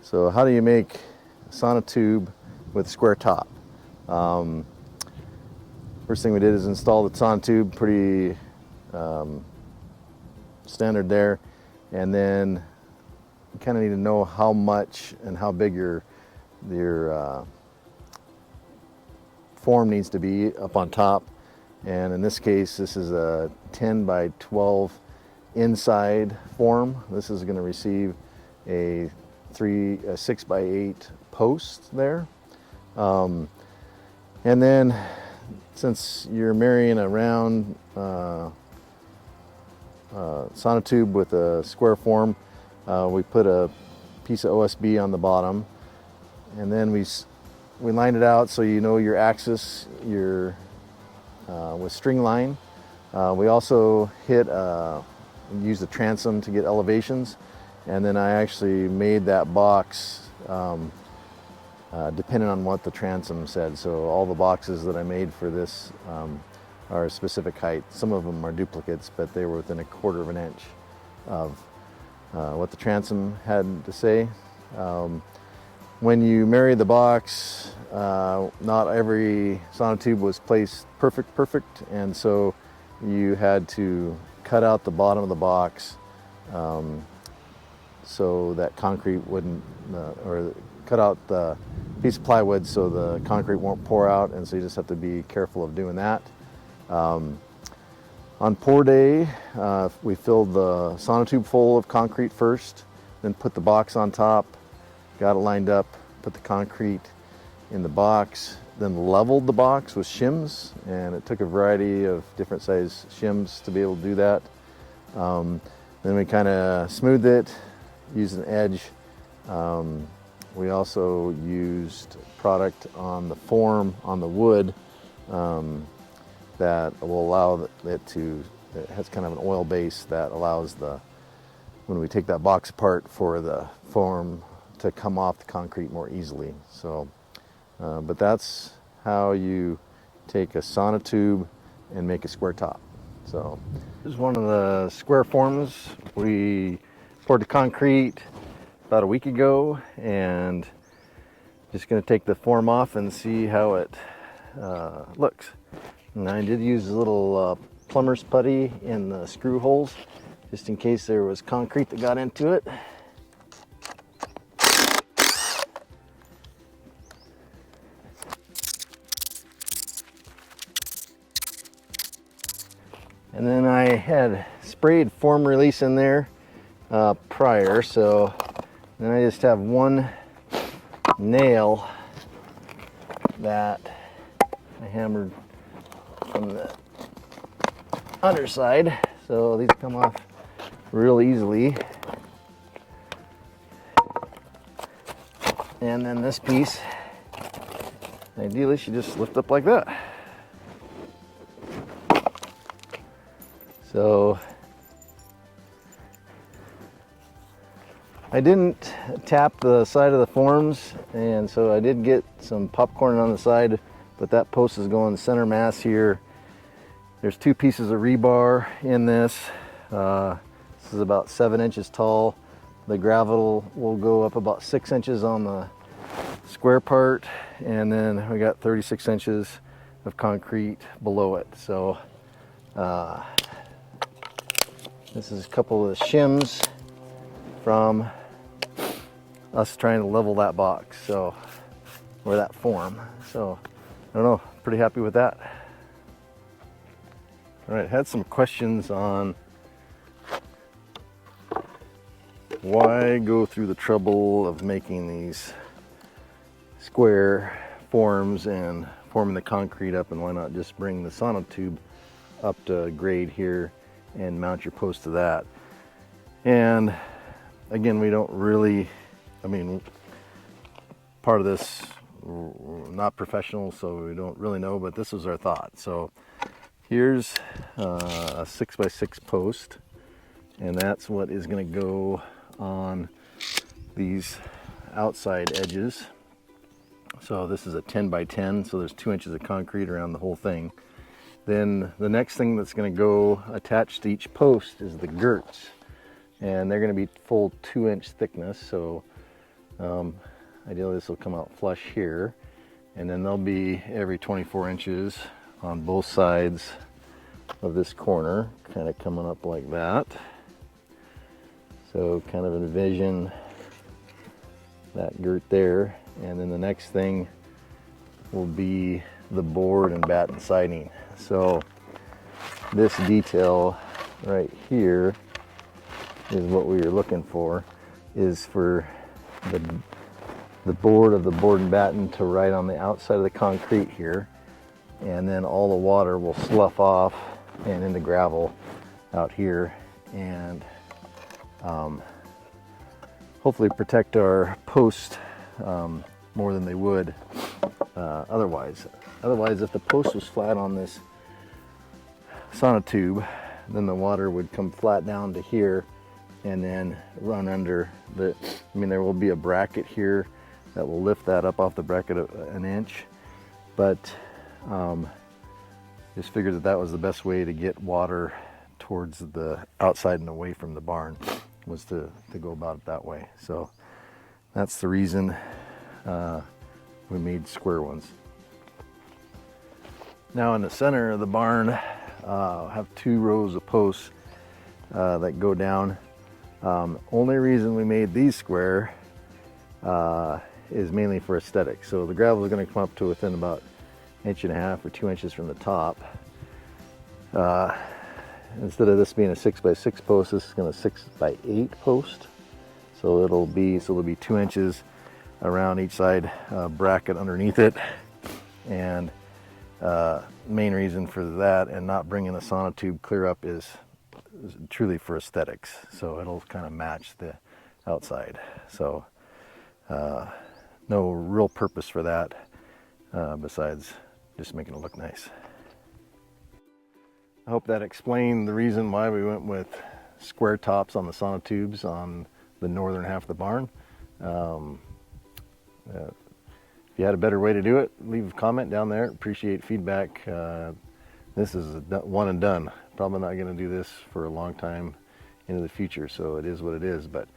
So how do you make a sonotube with a square top? First thing we did is install the sonotube, pretty standard there, and then you kind of need to know how much and how big your form needs to be up on top. And in this case, this is a 10 by 12 inside form. This is going to receive a 6 by 8 post there. And then since you're marrying a round sonotube with a square form, we put a piece of OSB on the bottom, and then we lined it out so you know your axis with string line. We also used a transom to get elevations, and then I actually made that box depending on what the transom said. So all the boxes that I made for this are a specific height. Some of them are duplicates, but they were within 1/4 of an inch of what the transom had to say. When you marry the box, not every sonotube was placed perfect, and so you had to cut out the bottom of the box so that concrete wouldn't, or cut out the piece of plywood so the concrete won't pour out, and so you just have to be careful of doing that. On pour day, we filled the sonotube full of concrete first, then put the box on top, got it lined up, put the concrete in the box, then leveled the box with shims, and it took a variety of different size shims to be able to do that. Then we kind of smoothed it, used an edge. We also used product on the form, on the wood, that will allow it has kind of an oil base that allows when we take that box apart, for the form to come off the concrete more easily. So, but that's how you take a sonotube and make a square top. So this is one of the square forms. We poured the concrete about a week ago, and just going to take the form off and see how it looks. And I did use a little plumber's putty in the screw holes, just in case there was concrete that got into it. And then I had sprayed form release in there prior, so then I just have one nail that I hammered from the underside, so these come off real easily. And then this piece, ideally, should just lift up like that. So I didn't tap the side of the forms, and so I did get some popcorn on the side, but that post is going center mass here. There's 2 pieces of rebar in this. This is about 7 inches tall. The gravel will go up about 6 inches on the square part, and then we got 36 inches of concrete below it. So this is a couple of the shims from us trying to level that box, so, or that form. So I don't know, pretty happy with that. All right, had some questions on why go through the trouble of making these square forms and forming the concrete up, and why not just bring the sonotube up to grade here and mount your post to that. And again, we don't really, I mean, part of this, we're not professional, so we don't really know, but this was our thought. So here's a 6 by 6 post, and that's what is going to go on these outside edges. So this is a 10 by 10, so there's 2 inches of concrete around the whole thing. Then the next thing that's going to go attached to each post is the girts, and they're going to be full 2-inch thickness. So Ideally this will come out flush here, and then they'll be every 24 inches on both sides of this corner, kind of coming up like that. So kind of envision that girt there, and then the next thing will be the board and batten siding. So this detail right here is what we are looking for, is for the board of the board and batten to ride on the outside of the concrete here, and then all the water will slough off and into gravel out here, and hopefully protect our post more than they would otherwise. Otherwise, if the post was flat on this sonotube, then the water would come flat down to here and then run under the, I mean, there will be a bracket here that will lift that up off the bracket an inch, but just figured that that was the best way to get water towards the outside and away from the barn, was to go about it that way. So that's the reason we made square ones. Now in the center of the barn, I have 2 rows of posts that go down. Only reason we made these square is mainly for aesthetics. So the gravel is going to come up to within about 1.5 inches or 2 inches from the top. Instead of this being a 6x6 post, this is going to 6x8 post. So there'll be 2 inches around each side bracket underneath it. And main reason for that and not bringing the sonotube clear up is truly for aesthetics. So it'll kind of match the outside. So no real purpose for that besides just making it look nice. I hope that explained the reason why we went with square tops on the sonotubes on the northern half of the barn. If you had a better way to do it, leave a comment down there. Appreciate feedback. This is a one and done. Probably not going to do this for a long time into the future, so it is what it is. But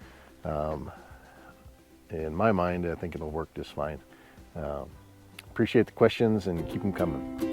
in my mind, I think it'll work just fine. Appreciate the questions and keep them coming.